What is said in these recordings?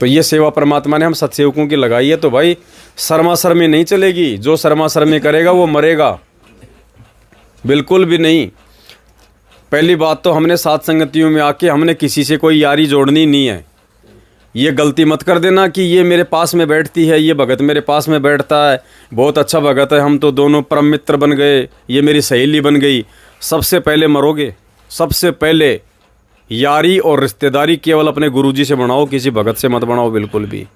तो ये सेवा परमात्मा ने हम सत्सेवकों की लगाई है। तो भाई शर्मा शर्मी नहीं चलेगी, जो शर्मा शर्मी करेगा वो मरेगा, बिल्कुल भी नहीं। पहली बात तो हमने सात संगतियों में आके हमने किसी से कोई यारी जोड़नी नहीं है। ये गलती मत कर देना कि ये मेरे पास में बैठती है, ये भगत मेरे पास में बैठता है, बहुत अच्छा भगत है, हम तो दोनों परम मित्र बन गए, ये मेरी सहेली बन गई। सबसे पहले मरोगे। सबसे पहले यारी और रिश्तेदारी केवल अपने गुरुजी से बनाओ, किसी भगत से मत बनाओ बिल्कुल भी।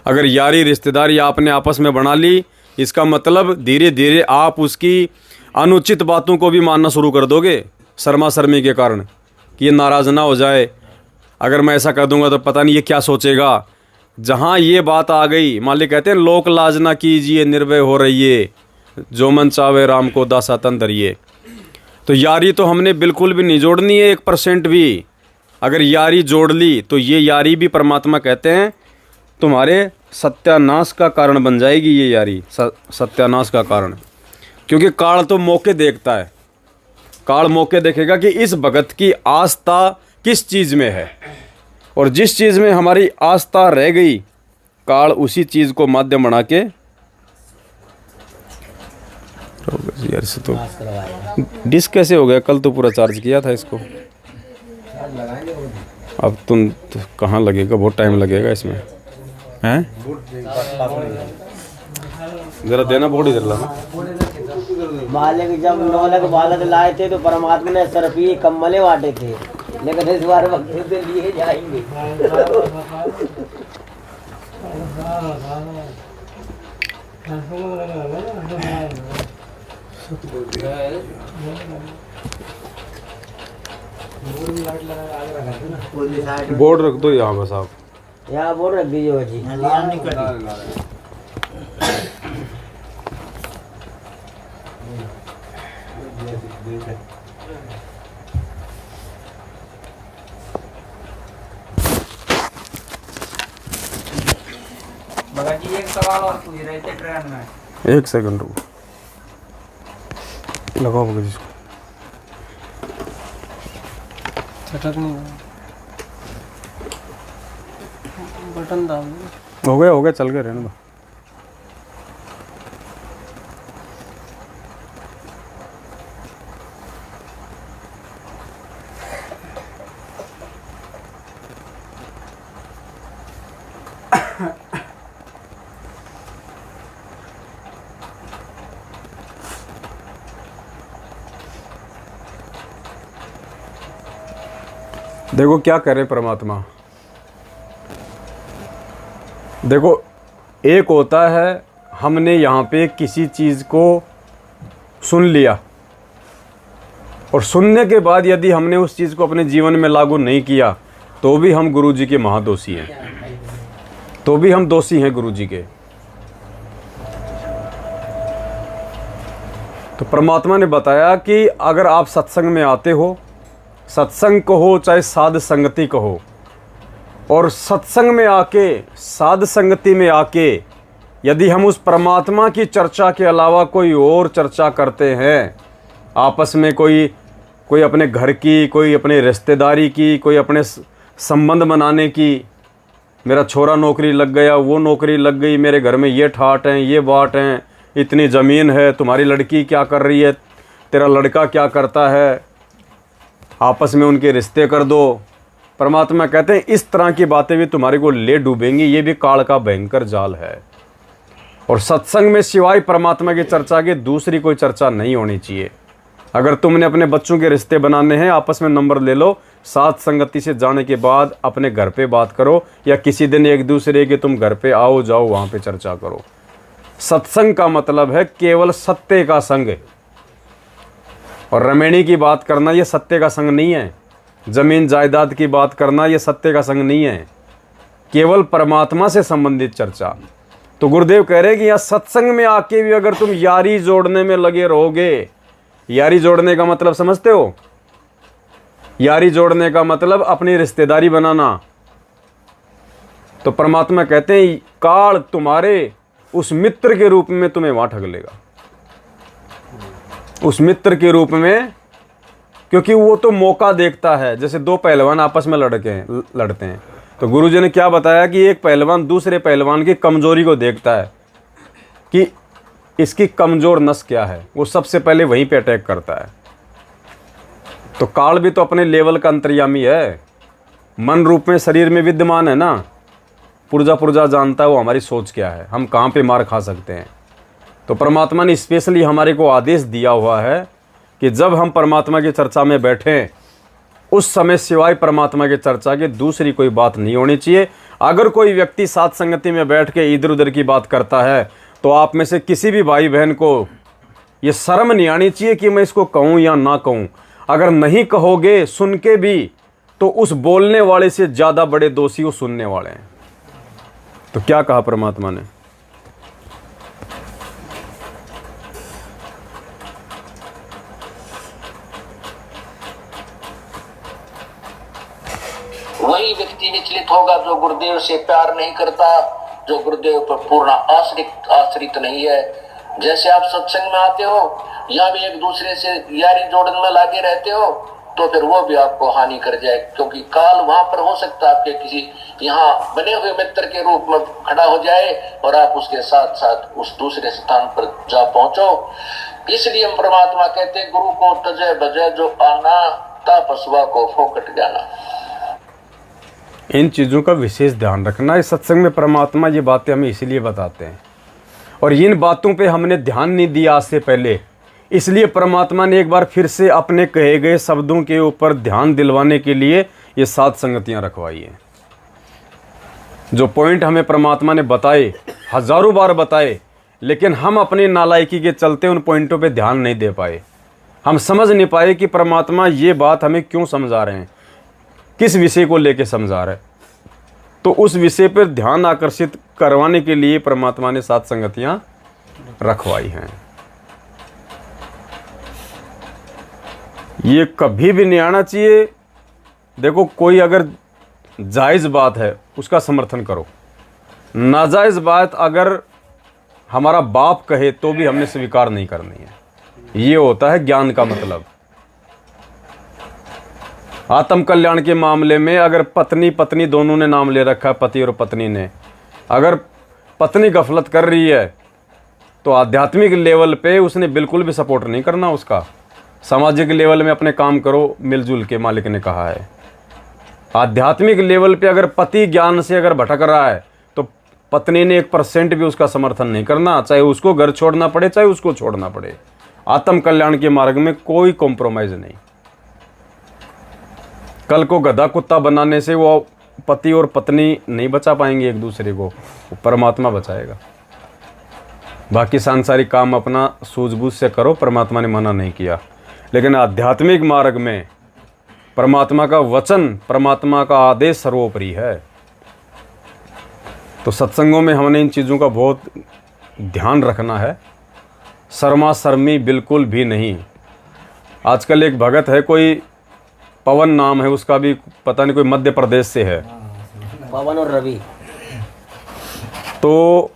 अगर यारी रिश्तेदारी आपने आपस में बना ली, इसका मतलब धीरे धीरे आप उसकी अनुचित बातों को भी मानना शुरू कर दोगे शर्मा शर्मी के कारण, कि ये नाराज़ ना हो जाए, अगर मैं ऐसा कर दूंगा तो पता नहीं ये क्या सोचेगा। जहाँ ये बात आ गई, मालिक कहते हैं लोक लाज ना कीजिए, निर्भय हो रहिए, जो मन चावे राम को दासा तन धरिए। तो यारी तो हमने बिल्कुल भी नहीं जोड़नी है 1% भी। अगर यारी जोड़ ली तो ये यारी भी परमात्मा कहते हैं तुम्हारे सत्यानाश का कारण बन जाएगी। ये यारी सत्यानाश का कारण, क्योंकि काल तो मौके देखता है। काल मौके देखेगा कि इस भगत की आस्था किस चीज़ में है, और जिस चीज़ में हमारी आस्था रह गई, काल उसी चीज़ को माध्यम बना के यार से तो डिस कैसे हो गया? कल तो पूरा चार्ज किया था इसको, अब तुम तो कहाँ लगेगा, बहुत टाइम लगेगा इसमें हैं। जरा देना बोर्ड इधर लाना। बालक जब 9 लाख बालक लाए थे तो परमात्मा ने सरफी कम्बले बांटे थे, लेकिन इस बार वक्त से लिए जाएंगे। बोर्ड रख दो यहाँ बस, आप यहाँ बोर्ड रख दीजिए जी। भगत जी एक सवाल और पूछ रहे थे ट्रेन में। 1 सेकंड रुको, लगाओ भगत जी इसको। छटक नहीं बटन दाब हो गया चल गए रहने दो। देखो क्या करे परमात्मा। देखो एक होता है हमने यहाँ पे किसी चीज़ को सुन लिया, और सुनने के बाद यदि हमने उस चीज़ को अपने जीवन में लागू नहीं किया तो भी हम गुरु जी के महादोषी हैं, तो भी हम दोषी हैं गुरु जी के। तो परमात्मा ने बताया कि अगर आप सत्संग में आते हो, सत्संग कहो चाहे साध संगति कहो, और सत्संग में आके साध संगति में आके यदि हम उस परमात्मा की चर्चा के अलावा कोई और चर्चा करते हैं, आपस में कोई अपने घर की, कोई अपने रिश्तेदारी की, कोई अपने संबंध बनाने की, मेरा छोरा नौकरी लग गया, वो नौकरी लग गई, मेरे घर में ये ठाट हैं, ये बाट हैं, इतनी ज़मीन है, तुम्हारी लड़की क्या कर रही है, तेरा लड़का क्या करता है, आपस में उनके रिश्ते कर दो। परमात्मा कहते हैं इस तरह की बातें भी तुम्हारे को ले डूबेंगी, ये भी काल का भयंकर जाल है। और सत्संग में सिवाय परमात्मा की चर्चा के दूसरी कोई चर्चा नहीं होनी चाहिए। अगर तुमने अपने बच्चों के रिश्ते बनाने हैं, आपस में नंबर ले लो, साथ संगति से जाने के बाद अपने घर पे बात करो, या किसी दिन एक दूसरे के तुम घर पे आओ जाओ, वहाँ पे चर्चा करो। सत्संग का मतलब है केवल सत्य का संग, और रमेणी की बात करना ये सत्य का संग नहीं है। जमीन जायदाद की बात करना ये सत्य का संग नहीं है, केवल परमात्मा से संबंधित चर्चा। तो गुरुदेव कह रहे हैं कि यहाँ सत्संग में आके भी अगर तुम यारी जोड़ने में लगे रहोगे, यारी जोड़ने का मतलब समझते हो? यारी जोड़ने का मतलब अपनी रिश्तेदारी बनाना। तो परमात्मा कहते हैं काल तुम्हारे उस मित्र के रूप में तुम्हें वहां ठग लेगा, उस मित्र के रूप में, क्योंकि वो तो मौका देखता है। जैसे दो पहलवान आपस में लड़ते हैं, तो गुरुजी ने क्या बताया कि एक पहलवान दूसरे पहलवान की कमजोरी को देखता है कि इसकी कमजोर नस क्या है, वो सबसे पहले वहीं पे अटैक करता है। तो काल भी तो अपने लेवल का अंतर्यामी है, मन रूप में शरीर में विद्यमान है ना। पुर्जा पुर्जा जानता है वो हमारी सोच क्या है, हम कहाँ पे मार खा सकते हैं। तो परमात्मा ने स्पेशली हमारे को आदेश दिया हुआ है कि जब हम परमात्मा की चर्चा में बैठें उस समय सिवाय परमात्मा की चर्चा के दूसरी कोई बात नहीं होनी चाहिए। अगर कोई व्यक्ति साथ संगति में बैठ के इधर उधर की बात करता है तो आप में से किसी भी भाई बहन को ये शर्म नहीं आनी चाहिए कि मैं इसको कहूँ या ना कहूँ। अगर नहीं कहोगे सुन के भी तो उस बोलने वाले से ज़्यादा बड़े दोषी वो सुनने वाले हैं। तो क्या कहा परमात्मा ने, वही व्यक्ति विचलित होगा जो गुरुदेव से प्यार नहीं करता, जो गुरुदेव पर पूर्ण आश्रित नहीं है। जैसे आप सत्संग में आते हो, यहाँ भी एक दूसरे से यारी जोड़न में लागे रहते हो, तो फिर वो भी आपको हानि कर जाए, क्योंकि काल वहां पर हो सकता है आपके किसी यहाँ बने हुए मित्र के रूप में खड़ा हो जाए और आप उसके साथ साथ उस दूसरे स्थान पर जा पहुंचो। इसलिए हम परमात्मा कहते हैं, गुरु को तजय बजय जो आना, ता पशुआ को फोकट जाना। इन चीज़ों का विशेष ध्यान रखना। इस सत्संग में परमात्मा ये बातें हमें इसीलिए बताते हैं, और इन बातों पे हमने ध्यान नहीं दिया आज से पहले, इसलिए परमात्मा ने एक बार फिर से अपने कहे गए शब्दों के ऊपर ध्यान दिलवाने के लिए ये 7 संगतियां रखवाई हैं। जो पॉइंट हमें परमात्मा ने बताए, हजारों बार बताए, लेकिन हम अपनी नालायकी के चलते उन पॉइंटों पे ध्यान नहीं दे पाए। हम समझ नहीं पाए कि परमात्मा ये बात हमें क्यों समझा रहे हैं, किस विषय को लेके समझा रहे हैं। तो उस विषय पर ध्यान आकर्षित करवाने के लिए परमात्मा ने 7 संगतियां रखवाई हैं। ये कभी भी नहीं आना चाहिए। देखो, कोई अगर जायज़ बात है उसका समर्थन करो, नाजायज़ बात अगर हमारा बाप कहे तो भी हमने स्वीकार नहीं करनी है। ये होता है ज्ञान का मतलब। आत्म कल्याण के मामले में अगर पत्नी पत्नी दोनों ने नाम ले रखा है, पति और पत्नी ने, अगर पत्नी गफलत कर रही है तो आध्यात्मिक लेवल पे उसने बिल्कुल भी सपोर्ट नहीं करना उसका। सामाजिक लेवल में अपने काम करो मिलजुल के, मालिक ने कहा है। आध्यात्मिक लेवल पे अगर पति ज्ञान से अगर भटक रहा है तो पत्नी ने 1% भी उसका समर्थन नहीं करना, चाहे उसको घर छोड़ना पड़े चाहे उसको छोड़ना पड़े। आत्म कल्याण के मार्ग में कोई कॉम्प्रोमाइज नहीं। कल को गधा कुत्ता बनाने से वो पति और पत्नी नहीं बचा पाएंगे एक दूसरे को, वो परमात्मा बचाएगा। बाकी सांसारिक काम अपना सूझबूझ से करो, परमात्मा ने मना नहीं किया, लेकिन आध्यात्मिक मार्ग में परमात्मा का वचन, परमात्मा का आदेश सर्वोपरि है। तो सत्संगों में हमने इन चीज़ों का बहुत ध्यान रखना है, शर्मा शर्मी बिल्कुल भी नहीं। आजकल एक भगत है, कोई पवन नाम है उसका, भी पता नहीं कोई मध्य प्रदेश से है, पवन और रवि। तो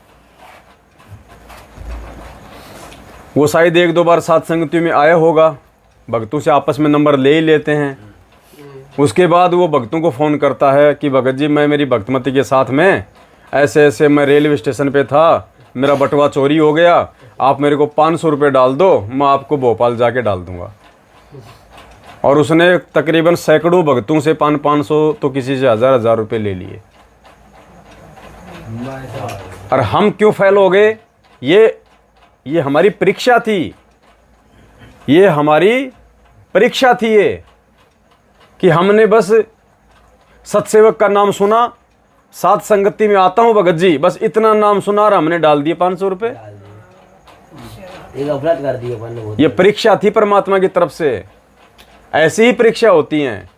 वो शायद 1-2 बार साथ संगतियों में आया होगा, भक्तों से आपस में नंबर ले ही लेते हैं। उसके बाद वो भक्तों को फ़ोन करता है कि भगत जी, मैं मेरी भक्तमती के साथ में ऐसे ऐसे मैं रेलवे स्टेशन पे था, मेरा बटुआ चोरी हो गया, आप मेरे को 500 रुपये डाल दो, मैं आपको भोपाल जाके डाल दूंगा। और उसने तकरीबन सैकड़ों भक्तों से 500 तो किसी से 1000 रुपये ले लिए। और हम क्यों फेल हो गए? ये हमारी परीक्षा थी, ये हमारी परीक्षा थी ये, कि हमने बस सत्सेवक का नाम सुना, साथ संगति में आता हूँ भगत जी, बस इतना नाम सुना और हमने डाल दिए 500 रुपये। ये गफलत कर दी अपन ने। ये परीक्षा थी परमात्मा की तरफ से। ऐसी ही परीक्षा होती हैं।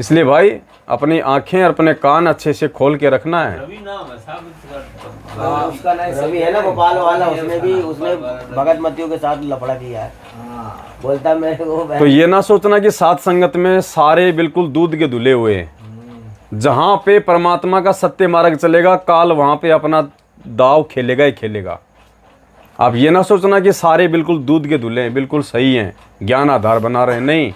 इसलिए भाई अपनी आंखें और अपने कान अच्छे से खोल के रखना है। उसका नाम रवि है ना, भोपाल वाला, उसने भगत मतियों के साथ लफड़ा किया है। बोलता मेरे को। तो ये ना सोचना कि साथ संगत में सारे बिल्कुल दूध के धुले हुए हैं। जहां पे परमात्मा का सत्य मार्ग चलेगा, काल वहां पे अपना दाव खेलेगा ही खेलेगा। आप ये ना सोचना कि सारे बिल्कुल दूध के धुले हैं, बिल्कुल सही हैं, ज्ञान आधार बना रहे हैं, नहीं।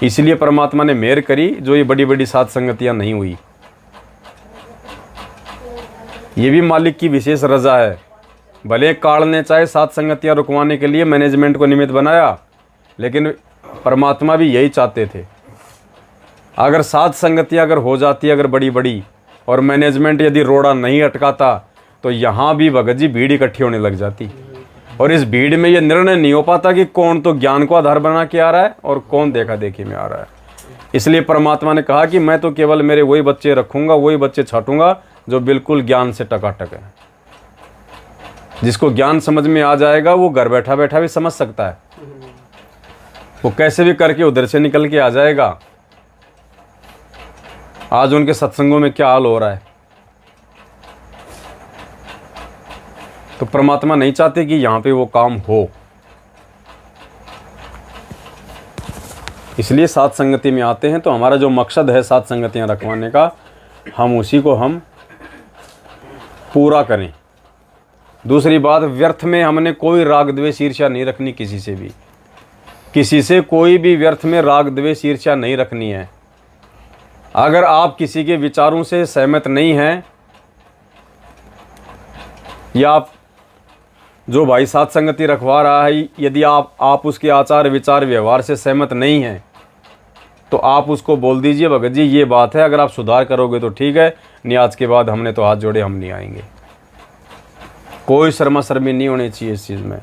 इसलिए परमात्मा ने मेहर करी जो ये बड़ी बड़ी साध संगतियाँ नहीं हुई। ये भी मालिक की विशेष रजा है। भले काल ने चाहे साध संगतियाँ रुकवाने के लिए मैनेजमेंट को निमित्त बनाया, लेकिन परमात्मा भी यही चाहते थे। अगर साध संगतियाँ अगर हो जाती अगर बड़ी बड़ी और मैनेजमेंट यदि रोड़ा नहीं अटकाता तो यहाँ भी भगत जी भीड़ इकट्ठी होने लग जाती, और इस भीड़ में ये निर्णय नहीं हो पाता कि कौन तो ज्ञान को आधार बना के आ रहा है और कौन देखा देखी में आ रहा है। इसलिए परमात्मा ने कहा कि मैं तो केवल मेरे वही बच्चे रखूँगा, वही बच्चे छाटूँगा जो बिल्कुल ज्ञान से टकाटक है। जिसको ज्ञान समझ में आ जाएगा वो घर बैठा बैठा भी समझ सकता है, वो कैसे भी करके उधर से निकल के आ जाएगा। आज उनके सत्संगों में क्या हाल हो रहा है। तो परमात्मा नहीं चाहते कि यहाँ पे वो काम हो, इसलिए साथ संगति में आते हैं। तो हमारा जो मकसद है साथ संगतियाँ रखवाने का, हम उसी को हम पूरा करें। दूसरी बात, व्यर्थ में हमने कोई राग द्वेष ईर्ष्या नहीं रखनी किसी से भी, किसी से कोई भी व्यर्थ में राग द्वेष ईर्ष्या नहीं रखनी है। अगर आप किसी के विचारों से सहमत नहीं हैं, या आप जो भाई साथ संगति रखवा रहा है, यदि आप उसके आचार विचार व्यवहार से सहमत नहीं हैं, तो आप उसको बोल दीजिए भगत जी ये बात है, अगर आप सुधार करोगे तो ठीक है, नहीं आज के बाद हमने तो हाथ जोड़े, हम नहीं आएंगे। कोई शर्मा शर्मी नहीं होनी चाहिए इस चीज़ में।